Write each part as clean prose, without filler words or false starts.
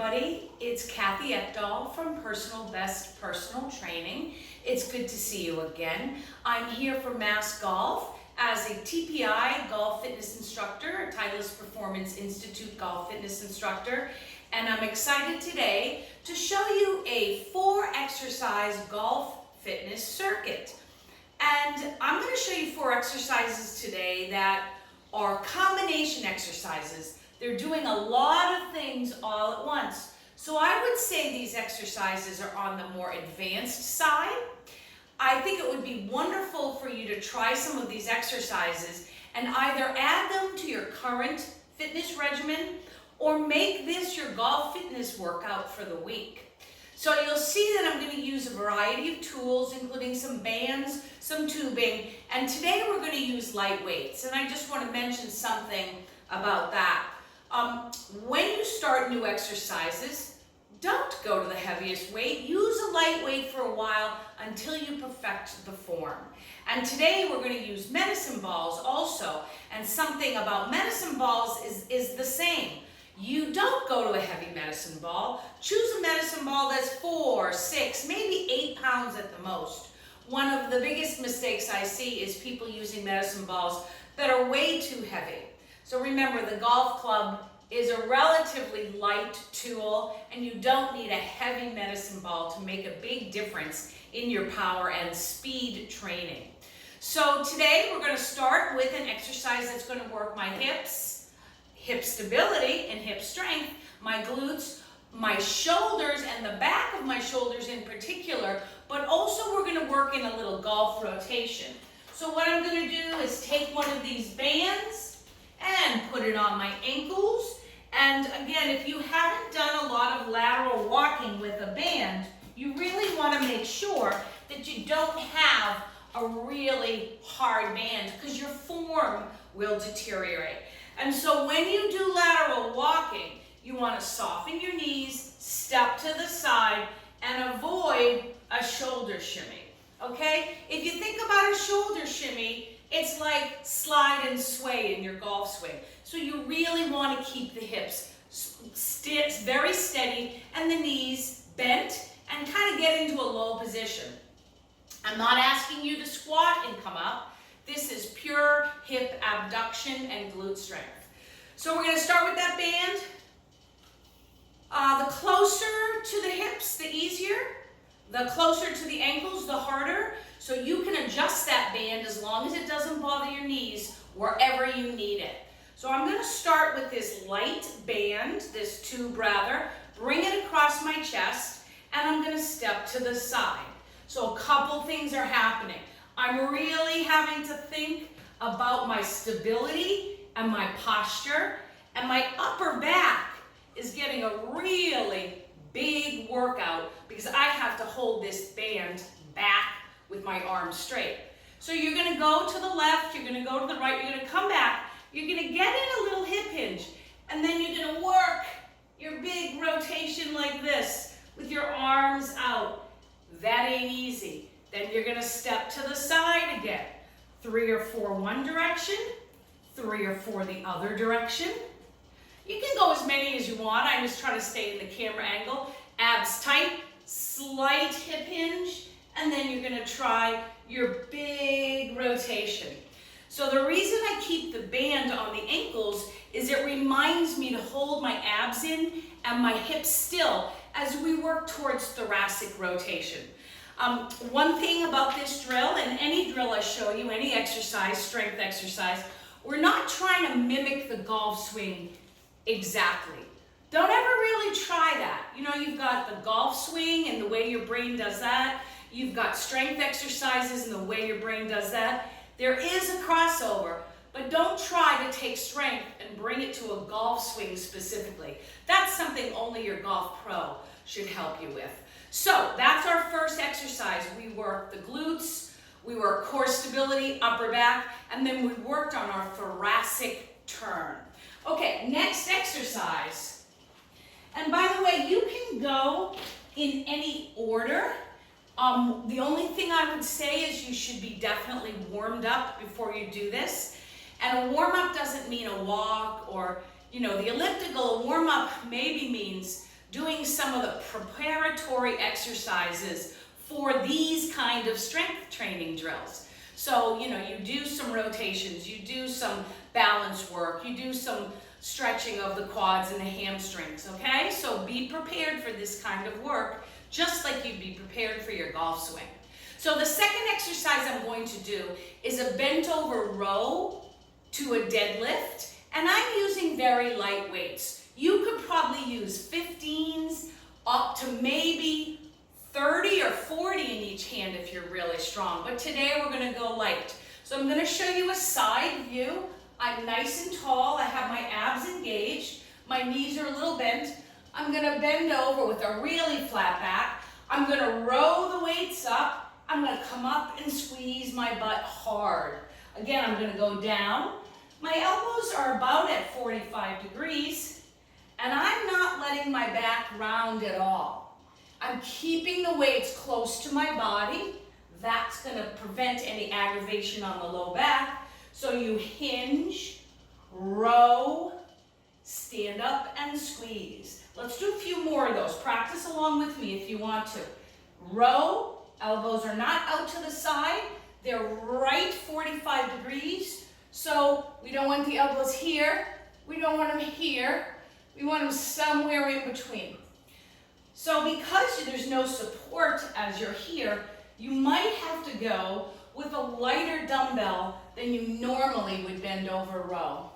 everybody, it's Kathy Ekdahl from Personal Best Personal Training. It's good to see you again. I'm here for Mass Golf as a TPI Golf Fitness instructor, a Titleist Performance Institute Golf Fitness instructor, and I'm excited today to show you a 4-exercise golf fitness circuit. And I'm going to show you 4 exercises today that are combination exercises. They're doing a lot of things all at once. So I would say these exercises are on the more advanced side. I think it would be wonderful for you to try some of these exercises and either add them to your current fitness regimen or make this your golf fitness workout for the week. So you'll see that I'm going to use a variety of tools, including some bands, some tubing, and today we're going to use light weights. And I just want to mention something about that. When you start new exercises, don't go to the heaviest weight. Use a light weight for a while until you perfect the form. And today we're going to use medicine balls also. And something about medicine balls is the same. You don't go to a heavy medicine ball. Choose a medicine ball that's 4, 6, maybe 8 pounds at the most. One of the biggest mistakes I see is people using medicine balls that are way too heavy. So remember, the golf club is a relatively light tool, and you don't need a heavy medicine ball to make a big difference in your power and speed training. So today we're going to start with an exercise that's going to work my hips, hip stability and hip strength, my glutes, my shoulders and the back of my shoulders in particular, but also we're going to work in a little golf rotation. So what I'm going to do is take one of these bands and put it on my ankles. And again, if you haven't done a lot of lateral walking with a band, you really want to make sure that you don't have a really hard band because your form will deteriorate. And so when you do lateral walking, you want to soften your knees, step to the side, and avoid a shoulder shimmy. Okay? If you think about a shoulder shimmy, it's like slide and sway in your golf swing. So you really want to keep the hips very steady and the knees bent and kind of get into a low position. I'm not asking you to squat and come up. This is pure hip abduction and glute strength. So we're going to start with that band. The closer to the hips, the easier. The closer to the ankles, the harder. So you can adjust that band as long as it doesn't bother your knees wherever you need it. So I'm going to start with this light band, this tube rather, bring it across my chest, and I'm going to step to the side. So a couple things are happening. I'm really having to think about my stability and my posture, and my upper back is getting a really big workout because I have to hold this band back with my arms straight. So you're going to go to the left, you're going to go to the right, you're going to come back, you're going to get in a little hip hinge, and then you're going to work your big rotation like this with your arms out. That ain't easy. Then you're going to step to the side again. 3 or 4 one direction, 3 or 4 the other direction. You can go as many as you want. I'm just trying to stay in the camera angle. Abs tight, slight hip hinge, and then you're going to try your big rotation. So the reason I keep the band on the ankles is it reminds me to hold my abs in and my hips still as we work towards thoracic rotation. One thing about this drill, and any drill I show you, any exercise, strength exercise, we're not trying to mimic the golf swing exactly. Don't ever really try that. You know, you've got the golf swing and the way your brain does that. You've got strength exercises and the way your brain does that. There is a crossover, but don't try to take strength and bring it to a golf swing specifically. That's something only your golf pro should help you with. So that's our first exercise. We work the glutes, we work core stability, upper back, and then we worked on our thoracic turn. Okay, next exercise. And by the way, you can go in any order. The only thing I would say is you should be definitely warmed up before you do this. And a warm-up doesn't mean a walk or, you know, the elliptical warm-up maybe means doing some of the preparatory exercises for these kind of strength training drills. So, you do some rotations, you do some balance work, you do some stretching of the quads and the hamstrings, okay? So be prepared for this kind of work, just like you'd be prepared for your golf swing. So the second exercise I'm going to do is a bent over row to a deadlift, and I'm using very light weights. You could probably use 15s up to maybe 30 or 40 in each hand if you're really strong, but today we're gonna go light. So I'm gonna show you a side view. I'm nice and tall, I have my abs engaged, my knees are a little bent. I'm gonna bend over with a really flat back. I'm gonna row the weights up. I'm gonna come up and squeeze my butt hard. Again, I'm gonna go down. My elbows are about at 45 degrees, and I'm not letting my back round at all. I'm keeping the weights close to my body. That's gonna prevent any aggravation on the low back. So you hinge, row, stand up and squeeze. Let's do a few more of those. Practice along with me if you want to. Row, elbows are not out to the side. They're right 45 degrees. So we don't want the elbows here. We don't want them here. We want them somewhere in between. So because there's no support as you're here, you might have to go with a lighter dumbbell than you normally would bend over row.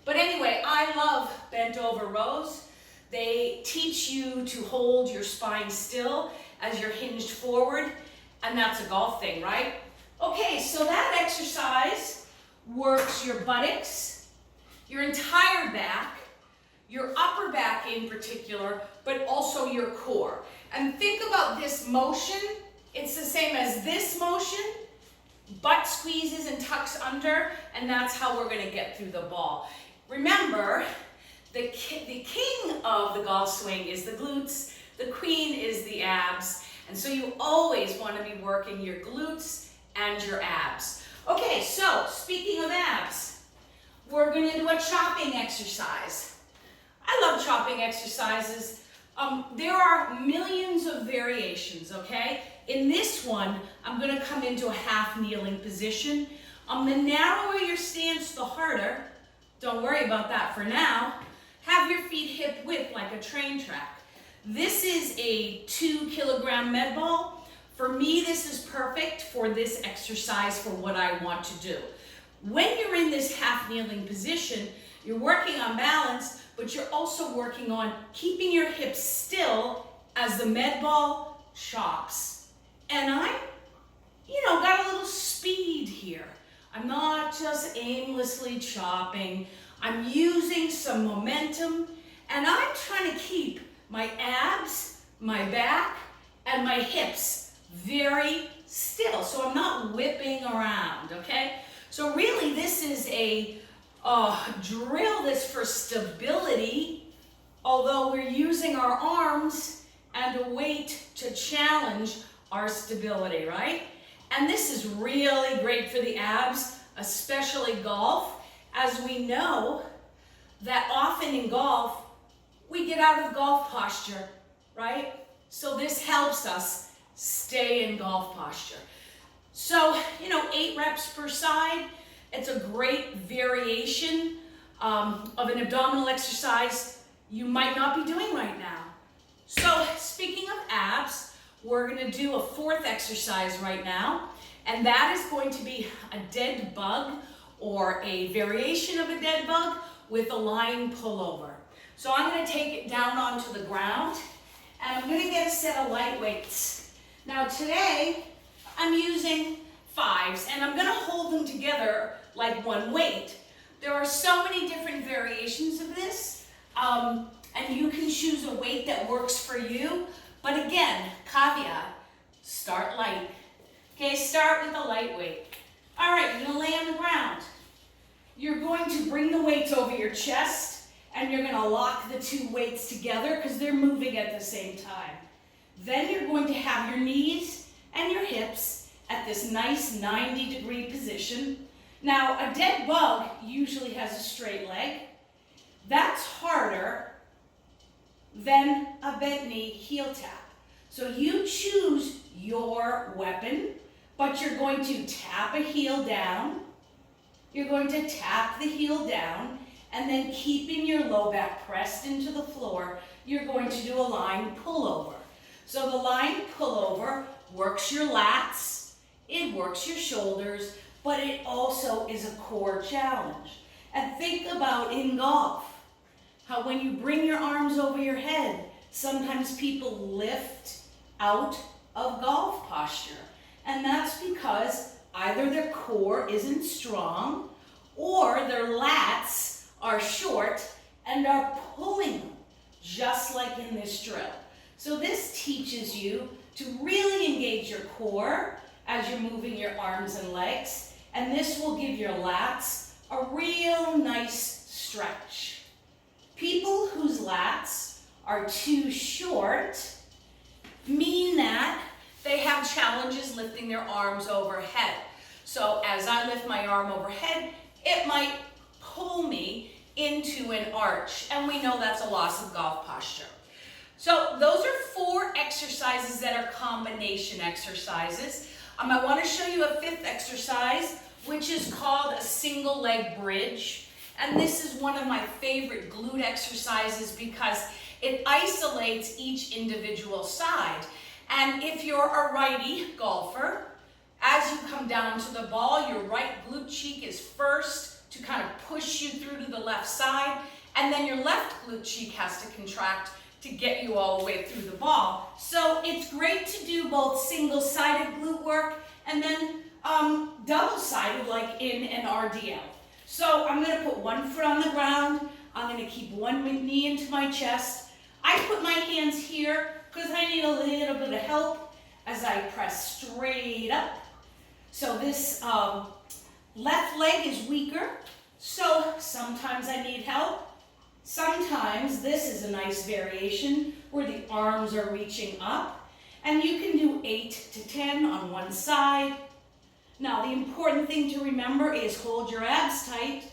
But anyway, I love bent over rows. They teach you to hold your spine still as you're hinged forward, and that's a golf thing, right? Okay, so that exercise works your buttocks, your entire back, your upper back in particular, but also your core. And think about this motion. It's the same as this motion. Butt squeezes and tucks under, and that's how we're gonna get through the ball. Remember, the king of the golf swing is the glutes, the queen is the abs, and so you always want to be working your glutes and your abs. Okay, so speaking of abs, we're going to do a chopping exercise. I love chopping exercises. There are millions of variations, okay? In this one, I'm going to come into a half kneeling position. The narrower your stance, the harder. Don't worry about that for now. Have your feet hip width like a train track. This is a 2 kilogram med ball. For me, this is perfect for this exercise for what I want to do. When you're in this half kneeling position, you're working on balance, but you're also working on keeping your hips still as the med ball chops. And I, got a little speed here. I'm not just aimlessly chopping. I'm using some momentum, and I'm trying to keep my abs, my back, and my hips very still. So I'm not whipping around, okay? So really this is a drill that's for stability, although we're using our arms and a weight to challenge our stability, right? And this is really great for the abs, especially golf, as we know that often in golf, we get out of golf posture, right? So this helps us stay in golf posture. So, 8 reps per side. It's a great variation of an abdominal exercise you might not be doing right now. So speaking of abs, we're gonna do a 4th exercise right now, and that is going to be a dead bug or a variation of a dead bug with a lying pullover. So I'm gonna take it down onto the ground, and I'm gonna get a set of light weights. Now today, I'm using 5s, and I'm gonna hold them together like one weight. There are so many different variations of this, and you can choose a weight that works for you. But again, caveat, start light. Okay, start with a light weight. All right, you're gonna lay on the ground. You're going to bring the weights over your chest, and you're gonna lock the 2 weights together because they're moving at the same time. Then you're going to have your knees and your hips at this nice 90-degree position. Now, a dead bug usually has a straight leg. That's harder then a bent knee heel tap. So you choose your weapon, but you're going to tap a heel down. You're going to tap the heel down, and then keeping your low back pressed into the floor, you're going to do a lying pullover. So the lying pullover works your lats, it works your shoulders, but it also is a core challenge. And think about in golf, how when you bring your arms over your head, sometimes people lift out of golf posture. And that's because either their core isn't strong or their lats are short and are pulling them, just like in this drill. So this teaches you to really engage your core as you're moving your arms and legs, and this will give your lats a real nice stretch. People whose lats are too short mean that they have challenges lifting their arms overhead. So as I lift my arm overhead, it might pull me into an arch, and we know that's a loss of golf posture. So those are 4 exercises that are combination exercises. I want to show you a 5th exercise, which is called a single leg bridge. And this is one of my favorite glute exercises because it isolates each individual side. And if you're a righty golfer, as you come down to the ball, your right glute cheek is first to kind of push you through to the left side, and then your left glute cheek has to contract to get you all the way through the ball. So it's great to do both single-sided glute work and then double-sided like in an RDL. So I'm going to put one foot on the ground. I'm going to keep one knee into my chest. I put my hands here because I need a little bit of help as I press straight up. So this left leg is weaker, so sometimes I need help. Sometimes this is a nice variation where the arms are reaching up, and you can do 8 to 10 on one side. Now the important thing to remember is hold your abs tight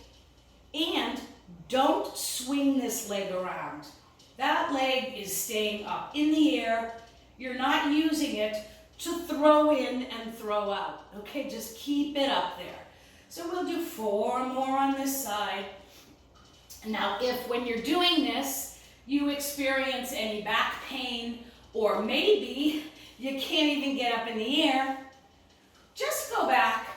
and don't swing this leg around. That leg is staying up in the air. You're not using it to throw in and throw out. Okay, just keep it up there. So we'll do 4 more on this side. Now, if when you're doing this, you experience any back pain, or maybe you can't even get up in the air, just go back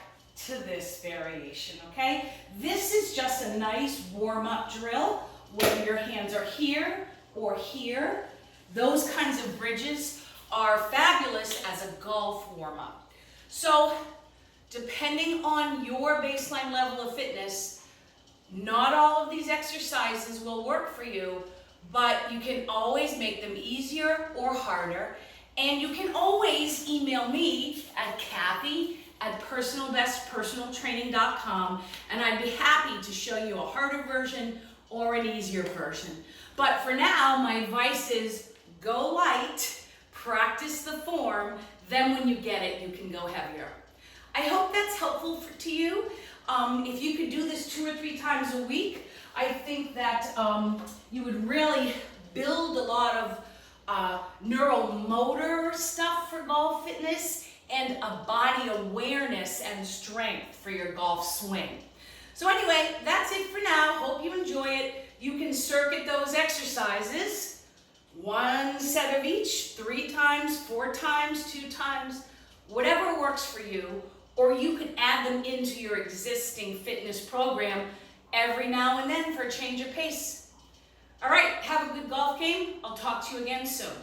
to this variation, okay? This is just a nice warm-up drill, whether your hands are here or here. Those kinds of bridges are fabulous as a golf warm-up. So, depending on your baseline level of fitness, not all of these exercises will work for you, but you can always make them easier or harder. And you can always email me at Kathy@personalbestpersonaltraining.com, and I'd be happy to show you a harder version or an easier version. But for now, my advice is go light, practice the form, then when you get it, you can go heavier. I hope that's helpful to you. If you could do this 2 or 3 times a week, I think that you would really build a lot of neuromotor stuff for golf fitness and a body awareness and strength for your golf swing. So anyway, that's it for now. Hope you enjoy it. You can circuit those exercises, 1 set of each, 3 times, 4 times, 2 times, whatever works for you. Or you could add them into your existing fitness program every now and then for a change of pace. All right, have a good golf game. I'll talk to you again soon.